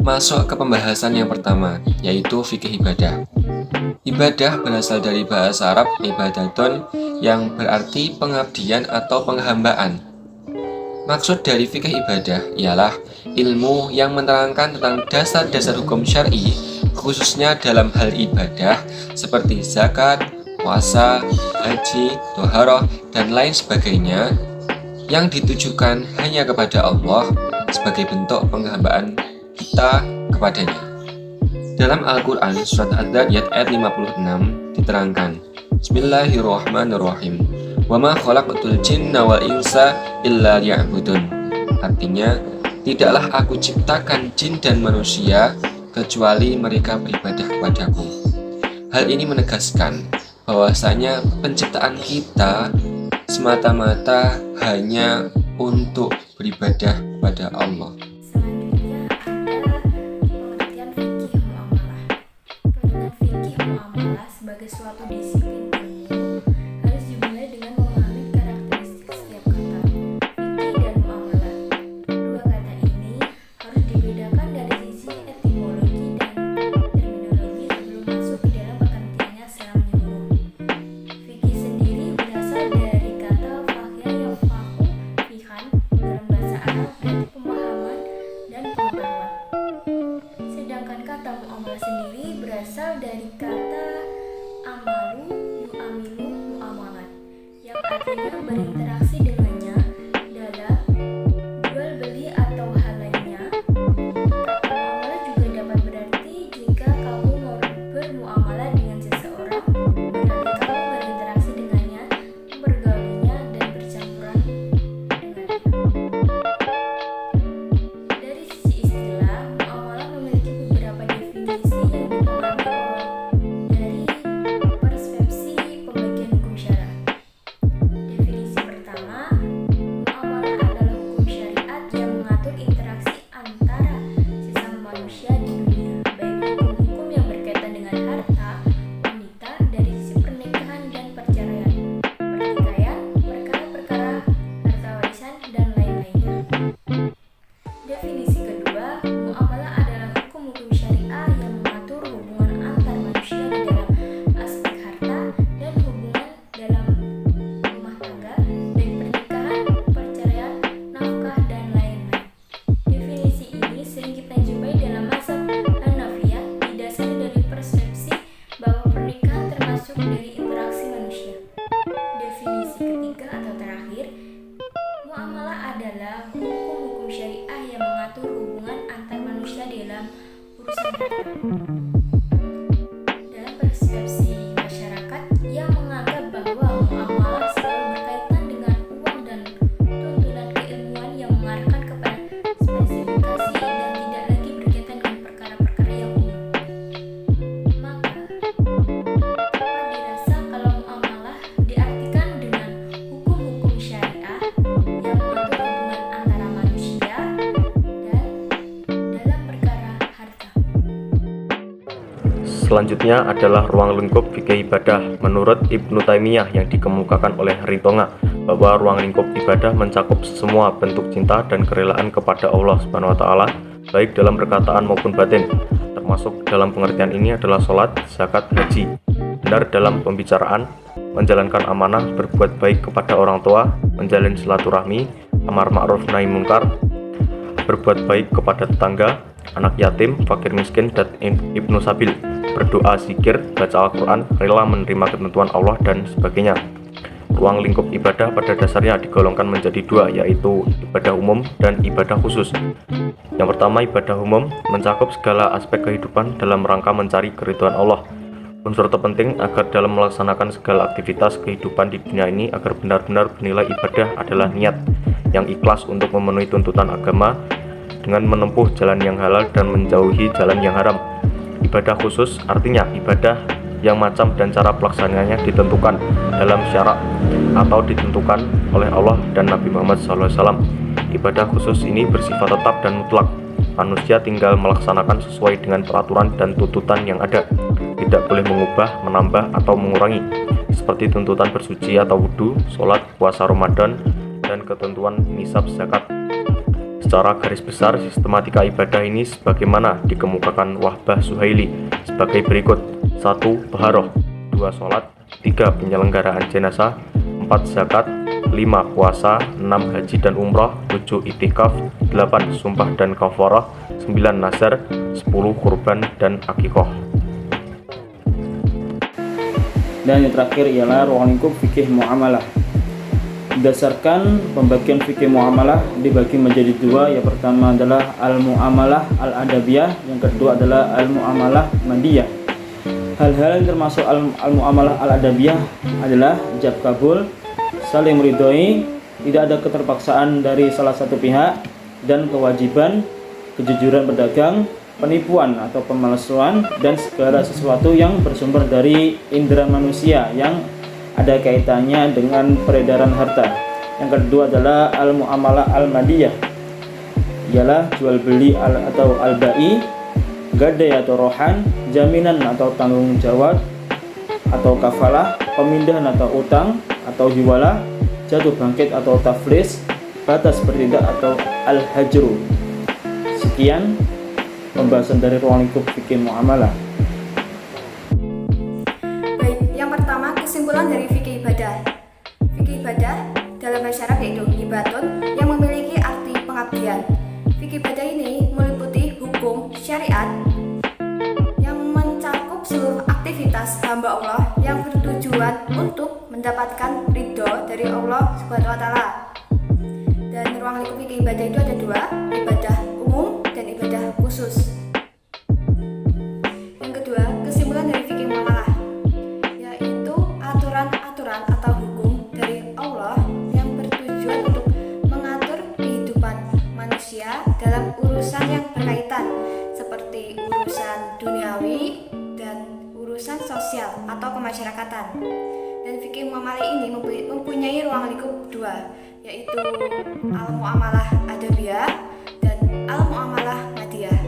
Masuk ke pembahasan yang pertama, yaitu fikih ibadah. Ibadah berasal dari bahasa Arab ibadatun yang berarti pengabdian atau penghambaan. Maksud dari fikih ibadah ialah ilmu yang menerangkan tentang dasar-dasar hukum syar'i, khususnya dalam hal ibadah seperti zakat, puasa, haji, toharoh, dan lain sebagainya yang ditujukan hanya kepada Allah sebagai bentuk penghambaan kita kepadanya. Dalam Al-Quran surat Ad-Dariyat ayat 56 diterangkan, Bismillahirrahmanirrahim, wa ma khalaqtul jinna wal insa illa liya'budun. Artinya, tidaklah aku ciptakan jin dan manusia kecuali mereka beribadah kepadaku. Hal ini menegaskan bahwasanya penciptaan kita semata-mata hanya untuk beribadah kepada Allah. Selanjutnya ada pengertian fikih muamalah. Pengertian fikih muamalah sebagai suatu disiplin ilmu harus dimulai dengan memahami karakteristik setiap kata fikih dan muamalah. Dua kata ini harus dibedakan dari sisi etimologi dan terminologi sebelum masuk ke dalam pengertiannya secara menyeluruh. Fikih sendiri berasal dari kata faqih yang fahu fiqhan dalam bahasa Arab berarti pemahaman dan pengetahuan. Sedangkan kata muamalah sendiri berasal dari kata amalu yu'amilu muamalat yang artinya berinteraksi dengannya dalam jual beli atau hal lainnya. Kata muamalah juga dapat berarti jika kamu mau bermuamalah dengan seseorang, berarti kamu berinteraksi dengannya, bergaulinya, dan bercampuran dengannya. Dari sisi istilah, muamalah memiliki beberapa definisi yang dipengaruhi dari persepsi pembagian hukum syara. Definisi pertama, muamalah adalah hukum syariat yang mengatur interaksi antara sesama manusia di dunia, baik hukum-hukum yang berkaitan dengan harta, wanita, dari sisi pernikahan dan perceraian, pertikaian, perkara-perkara, harta warisan, dan lain-lainnya. Definisi kedua, muamalah adalah hukum-hukum syariah yang mengatur hubungan antar manusia di dalam aspek harta dan hubungan dalam rumah tangga, baik pernikahan, perceraian, nafkah, dan lain-lain. Definisi ini sering kita jumpai dalam mazhab Hanafiyah, didasari dari persepsi bahwa pernikahan termasuk dari interaksi manusia. Definisi ketiga atau terakhir, muamalah adalah hukum-hukum syariah yang mengatur hubungan antar manusia dalam urusan harta. Dalam persepsi masyarakat yang menganggap bahwa muamalah selalu berkaitan dengan uang dan tuntunan keilmuan yang mengarahkan kepada spesifikasi dan tidak lagi berkaitan dengan perkara-perkara yang umum. Maka, dapat dirasa kalau muamalah diartikan dengan hukum-hukum syariah yang mengatur hubungan antara manusia dan dalam perkara harta. Selanjutnya adalah ruang lingkup fikih ibadah. Menurut Ibnu Taimiyah yang dikemukakan oleh Ritonga, bahwa ruang lingkup ibadah mencakup semua bentuk cinta dan kerelaan kepada Allah Subhanahu wa taala, baik dalam perkataan maupun batin. Termasuk dalam pengertian ini adalah sholat, zakat, haji. Benar dalam pembicaraan, menjalankan amanah, berbuat baik kepada orang tua, menjalin silaturahmi, amar ma'ruf nahi munkar, berbuat baik kepada tetangga, anak yatim, fakir miskin, dan ibnu sabil, berdoa, zikir, baca Al-Quran, rela menerima ketentuan Allah, dan sebagainya. Ruang lingkup ibadah pada dasarnya digolongkan menjadi dua, yaitu ibadah umum dan ibadah khusus. Yang pertama, ibadah umum mencakup segala aspek kehidupan dalam rangka mencari keridhaan Allah. Unsur terpenting agar dalam melaksanakan segala aktivitas kehidupan di dunia ini agar benar-benar bernilai ibadah adalah niat yang ikhlas untuk memenuhi tuntutan agama dengan menempuh jalan yang halal dan menjauhi jalan yang haram. Ibadah khusus artinya ibadah yang macam dan cara pelaksanaannya ditentukan dalam syarak atau ditentukan oleh Allah dan Nabi Muhammad SAW. Ibadah khusus ini bersifat tetap dan mutlak. Manusia tinggal melaksanakan sesuai dengan peraturan dan tuntutan yang ada, tidak boleh mengubah, menambah, atau mengurangi, seperti tuntutan bersuci atau wudhu, sholat, puasa Ramadan, dan ketentuan nisab zakat. Secara garis besar, sistematika ibadah ini sebagaimana dikemukakan Wahbah Suhaili sebagai berikut: 1. Taharah, 2. Sholat, 3. Penyelenggaraan jenazah, 4. Zakat, 5. Puasa, 6. Haji dan umrah, 7. Itikaf, 8. Sumpah dan kafarah, 9. Nazar, 10. Kurban dan akikah. Dan yang terakhir ialah ruang lingkup fikih muamalah. Berdasarkan pembagian fikih muamalah dibagi menjadi dua. Yang pertama adalah al-muamalah al-adabiyah, yang kedua adalah al-muamalah madiyah. Hal-hal yang termasuk al-muamalah al-adabiyah adalah ijab kabul, saling meridhoi, tidak ada keterpaksaan dari salah satu pihak, dan kewajiban, kejujuran berdagang, penipuan atau pemalsuan, dan segala sesuatu yang bersumber dari indera manusia yang ada kaitannya dengan peredaran harta. Yang kedua adalah al-muamalah al-madiyah, ialah jual beli atau al-ba'i, gadai atau rohan, jaminan atau tanggung jawab atau kafalah, pemindahan atau utang atau hiwalah, jatuh bangkit atau taflis, batas bertindak atau al-hajru. Sekian pembahasan dari ruang lingkup fikih muamalah. Baik, yang pertama kesimpulan dari fikih ibadah. Fikih ibadah dalam bahasa Arab yaitu ibadatun yang memiliki arti pengabdian. Fikih ibadah ini meliputi hukum syariat yang mencakup seluruh aktivitas hamba Allah yang bertujuan untuk mendapatkan ridho dari Allah Subhanahu wa taala. Dan ruang lingkup fikih ibadah itu ada dua, ibadah umum dan ibadah khusus. Yang kedua, kesimpulan dari fikih muamalah yaitu aturan-aturan atau hukum dari Allah yang bertujuan untuk mengatur kehidupan manusia dalam urusan yang berkaitan seperti urusan duniawi dan urusan sosial atau kemasyarakatan. Dan fikih muamalah ini mempunyai ruang lingkup dua, yaitu al-muamalah adabiyah dan al-muamalah madiyah.